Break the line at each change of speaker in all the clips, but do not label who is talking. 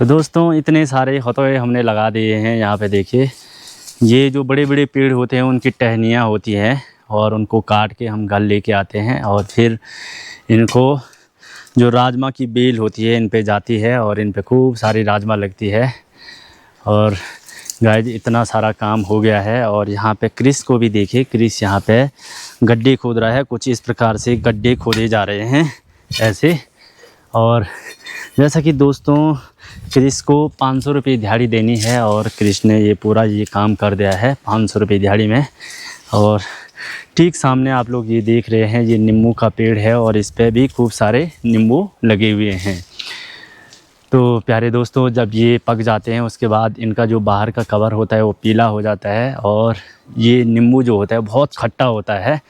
तो दोस्तों इतने सारे हथौड़े हमने लगा दिए हैं। यहाँ पे देखिए, ये जो बड़े बड़े पेड़ होते हैं उनकी टहनियाँ होती हैं और उनको काट के हम घर लेके आते हैं और फिर इनको जो राजमा की बेल होती है इन पे जाती है और इन पे खूब सारी राजमा लगती है। और गाइस इतना सारा काम हो गया है। और यहाँ पे क्रिस को भी देखिए, क्रिस यहाँ पे गड्ढे खोद रहा है। कुछ इस प्रकार से गड्ढे खोदे जा रहे हैं ऐसे। और जैसा कि दोस्तों क्रिस को 500 रुपये दिहाड़ी देनी है और क्रिस ने ये पूरा ये काम कर दिया है 500 रुपये दिहाड़ी में। और ठीक सामने आप लोग ये देख रहे हैं, ये नींबू का पेड़ है और इस पे भी खूब सारे नींबू लगे हुए हैं। तो प्यारे दोस्तों, जब ये पक जाते हैं उसके बाद इनका जो बाहर का कवर होता है वो पीला हो जाता है और ये नींबू जो होता है बहुत खट्टा होता है।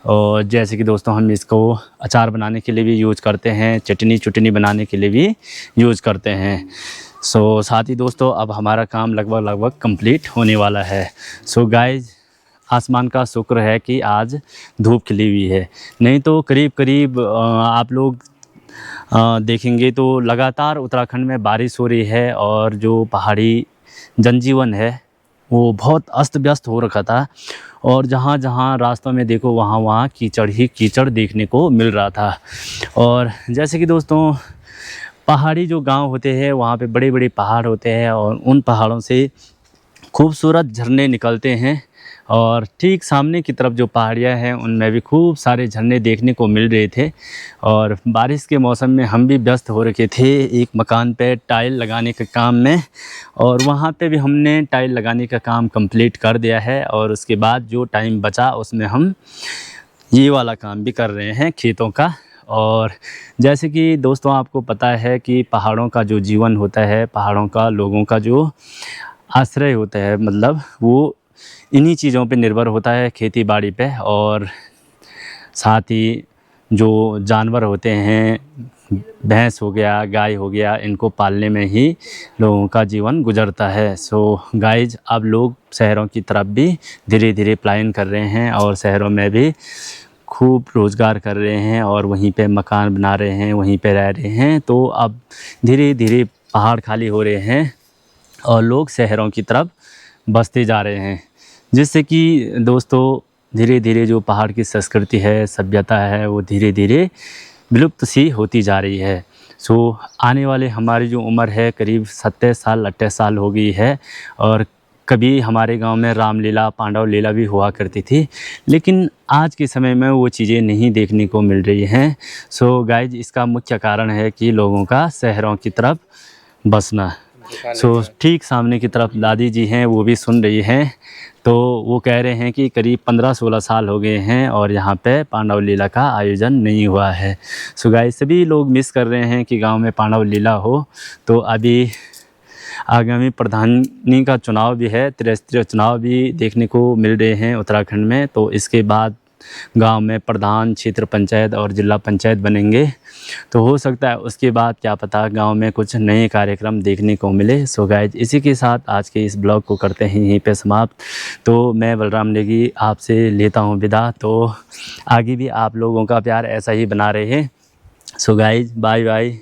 और जैसे कि दोस्तों हम इसको अचार बनाने के लिए भी यूज़ करते हैं, चटनी बनाने के लिए भी यूज़ करते हैं। साथ ही दोस्तों अब हमारा काम लगभग कंप्लीट होने वाला है। गाइज, आसमान का शुक्र है कि आज धूप खिली हुई है, नहीं तो करीब आप लोग देखेंगे तो लगातार उत्तराखंड में बारिश हो रही है और जो पहाड़ी जनजीवन है वो बहुत अस्त व्यस्त हो रखा था। और जहाँ जहाँ रास्तों में देखो वहाँ कीचड़ ही कीचड़ देखने को मिल रहा था। और जैसे कि दोस्तों पहाड़ी जो गांव होते हैं वहाँ पे बड़े बड़े पहाड़ होते हैं और उन पहाड़ों से खूबसूरत झरने निकलते हैं। और ठीक सामने की तरफ जो पहाड़ियाँ हैं उनमें भी खूब सारे झरने देखने को मिल रहे थे। और बारिश के मौसम में हम भी व्यस्त हो रखे थे एक मकान पे टाइल लगाने के काम में, और वहाँ पे भी हमने टाइल लगाने का काम कंप्लीट कर दिया है। और उसके बाद जो टाइम बचा उसमें हम ये वाला काम भी कर रहे हैं खेतों का। और जैसे कि दोस्तों आपको पता है कि पहाड़ों का जो जीवन होता है, पहाड़ों का लोगों का जो आश्रय होता है, मतलब वो इन्हीं चीज़ों पे निर्भर होता है, खेती बाड़ी पे। और साथ ही जो जानवर होते हैं, भैंस हो गया, गाय हो गया, इनको पालने में ही लोगों का जीवन गुजरता है। गाइज, अब लोग शहरों की तरफ भी धीरे धीरे पलायन कर रहे हैं और शहरों में भी खूब रोज़गार कर रहे हैं और वहीं पे मकान बना रहे हैं, वहीं पे रह रहे हैं। तो अब धीरे धीरे पहाड़ खाली हो रहे हैं और लोग शहरों की तरफ बसते जा रहे हैं, जिससे कि दोस्तों धीरे धीरे जो पहाड़ की संस्कृति है, सभ्यता है, वो धीरे धीरे विलुप्त सी होती जा रही है। आने वाले हमारी जो उम्र है करीब 70 साल 80 साल हो गई है। और कभी हमारे गांव में रामलीला, पांडव लीला भी हुआ करती थी, लेकिन आज के समय में वो चीज़ें नहीं देखने को मिल रही हैं। गाइज, इसका मुख्य कारण है कि लोगों का शहरों की तरफ बसना। ठीक सामने की तरफ दादी जी हैं, वो भी सुन रही हैं। तो वो कह रहे हैं कि करीब 15-16 साल हो गए हैं और यहाँ पे पांडव लीला का आयोजन नहीं हुआ है। गाइस, सभी लोग मिस कर रहे हैं कि गांव में पांडव लीला हो। तो अभी आगामी प्रधानी का चुनाव भी है, त्रिस्तरीय चुनाव भी देखने को मिल रहे हैं उत्तराखंड में। तो इसके बाद गांव में प्रधान, क्षेत्र पंचायत और जिला पंचायत बनेंगे। तो हो सकता है उसके बाद क्या पता गांव में कुछ नए कार्यक्रम देखने को मिले। गाइज, इसी के साथ आज के इस ब्लॉग को करते हैं यहीं पे समाप्त। तो मैं बलराम नेगी आपसे लेता हूं विदा। तो आगे भी आप लोगों का प्यार ऐसा ही बना रहे। Guys, bye bye.